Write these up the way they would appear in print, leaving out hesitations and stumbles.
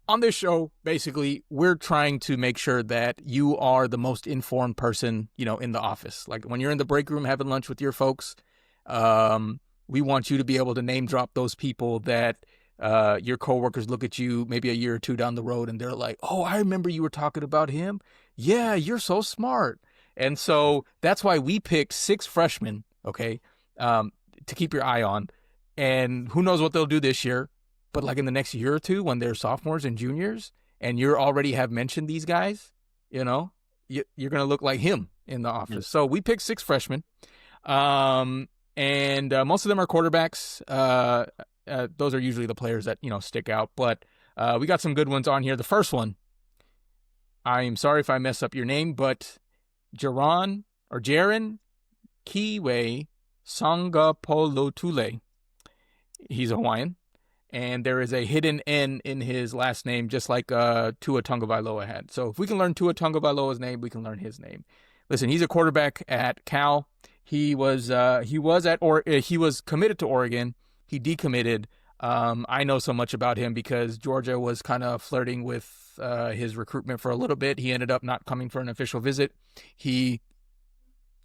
On this show, basically, we're trying to make sure that you are the most informed person, in the office. Like when you're in the break room having lunch with your folks, we want you to be able to name drop those people that your coworkers look at you maybe a year or two down the road and they're like, "Oh, I remember you were talking about him. Yeah, you're so smart." And so that's why we picked 6 freshmen, okay, to keep your eye on. And who knows what they'll do this year. But like in the next year or two, when they're sophomores and juniors, and you already have mentioned these guys, you're going to look like him in the office. So we picked 6 freshmen, and most of them are quarterbacks. Those are usually the players that stick out. But we got some good ones on here. The first one, I'm sorry if I mess up your name, but Jaron Kiwe Sangapolotule. He's a Hawaiian. And there is a hidden N in his last name, just like Tua Tagovailoa had. So if we can learn Tua Tagovailoa's name, we can learn his name. Listen, he's a quarterback at Cal. He was committed to Oregon. He decommitted. I know so much about him because Georgia was kind of flirting with his recruitment for a little bit. He ended up not coming for an official visit. He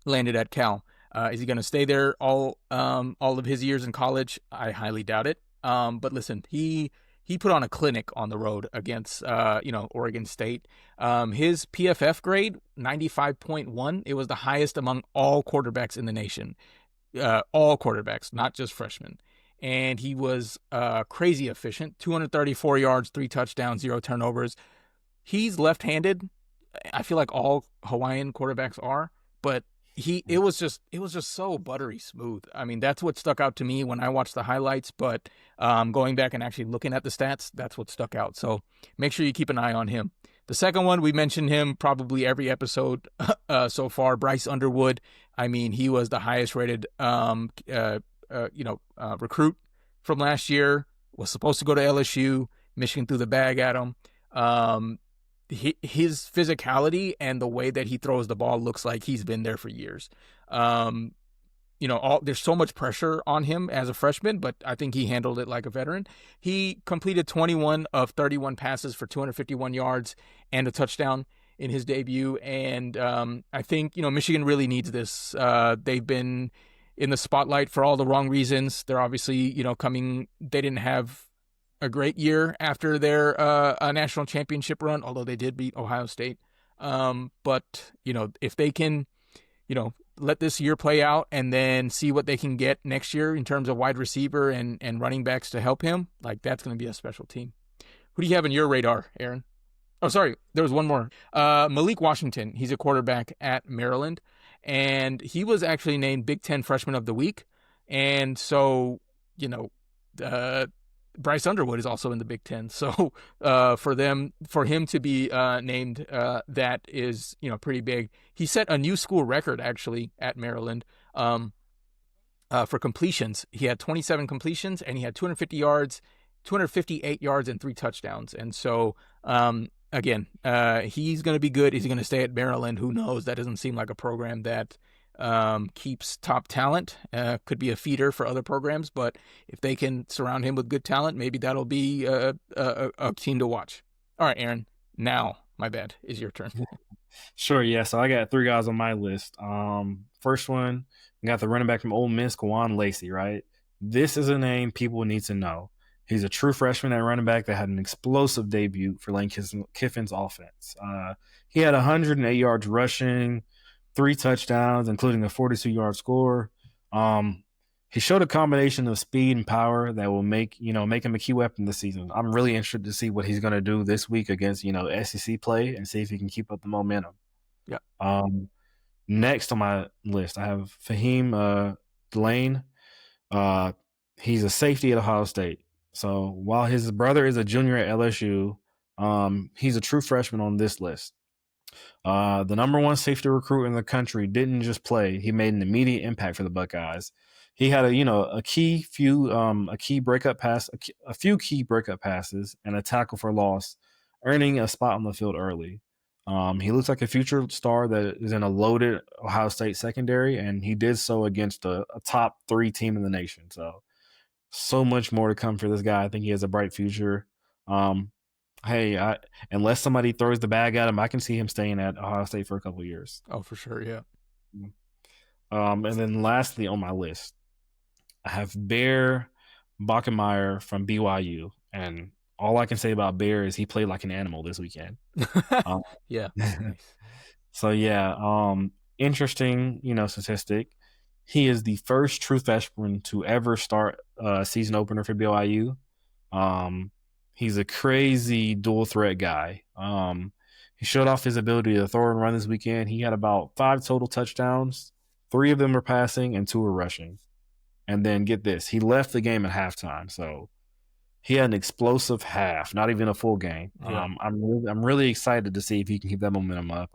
landed at Cal. Is he going to stay there all of his years in college? I highly doubt it. But listen, he put on a clinic on the road against Oregon State. His PFF grade 95.1. It was the highest among all quarterbacks in the nation. All quarterbacks, not just freshmen. And he was crazy efficient. 234 yards, 3 touchdowns, 0 turnovers. He's left-handed. I feel like all Hawaiian quarterbacks are, but it was just so buttery smooth. I mean, that's what stuck out to me when I watched the highlights, but going back and actually looking at the stats, that's what stuck out. So make sure you keep an eye on him. The second one, we mentioned him probably every episode so far, Bryce Underwood. I mean, he was the highest rated recruit from last year, was supposed to go to LSU. Michigan threw the bag at him. His physicality and the way that he throws the ball looks like he's been there for years. There's so much pressure on him as a freshman, but I think he handled it like a veteran. He completed 21 of 31 passes for 251 yards and a touchdown in his debut. And I think, Michigan really needs this. They've been in the spotlight for all the wrong reasons. They're obviously, they didn't have a great year after their national championship run, although they did beat Ohio State. But if they can, let this year play out and then see what they can get next year in terms of wide receiver and running backs to help him, like that's going to be a special team. Who do you have in your radar, Aaron? Oh, sorry, there was one more. Malik Washington. He's a quarterback at Maryland, and he was actually named Big Ten Freshman of the Week. And so, Bryce Underwood is also in the Big Ten. So for him to be named, that is, pretty big. He set a new school record actually at Maryland for completions. He had 27 completions and he had 258 yards and 3 touchdowns. And so, again, he's going to be good. Is he going to stay at Maryland? Who knows? That doesn't seem like a program that keeps top talent. Could be a feeder for other programs, but if they can surround him with good talent, maybe that'll be a team to watch. All right, Aaron, now my bad, is your turn. Sure, yeah. So I got 3 guys on my list. First one, I got the running back from Ole Miss, Kewan Lacy, right? This is a name people need to know. He's a true freshman at running back that had an explosive debut for Lane Kiffin's offense. He had 108 yards rushing, 3 touchdowns, including a 42-yard score. He showed a combination of speed and power that will make him a key weapon this season. I'm really interested to see what he's going to do this week against, SEC play and see if he can keep up the momentum. Yeah. Next on my list, I have Fahim Delane. He's a safety at Ohio State. So while his brother is a junior at LSU, he's a true freshman on this list. The number 1 safety recruit in the country didn't just play; he made an immediate impact for the Buckeyes. He had a few breakup passes and a tackle for loss, earning a spot on the field early. He looks like a future star that is in a loaded Ohio State secondary, and he did so against a top 3 team in the nation. So much more to come for this guy. I think he has a bright future. Hey, unless somebody throws the bag at him, I can see him staying at Ohio State for a couple of years. Oh, for sure, yeah. And then lastly on my list, I have Bear Bachmeyer from BYU, and all I can say about Bear is he played like an animal this weekend. Um, Yeah, nice. so yeah, interesting, statistic. He is the first true freshman to ever start a season opener for BYU. Um, he's a crazy dual threat guy. He showed off his ability to throw and run this weekend. He had about 5 total touchdowns. 3 of them were passing and 2 were rushing. And then get this, he left the game at halftime. So he had an explosive half, not even a full game. Yeah. I'm really excited to see if he can keep that momentum up.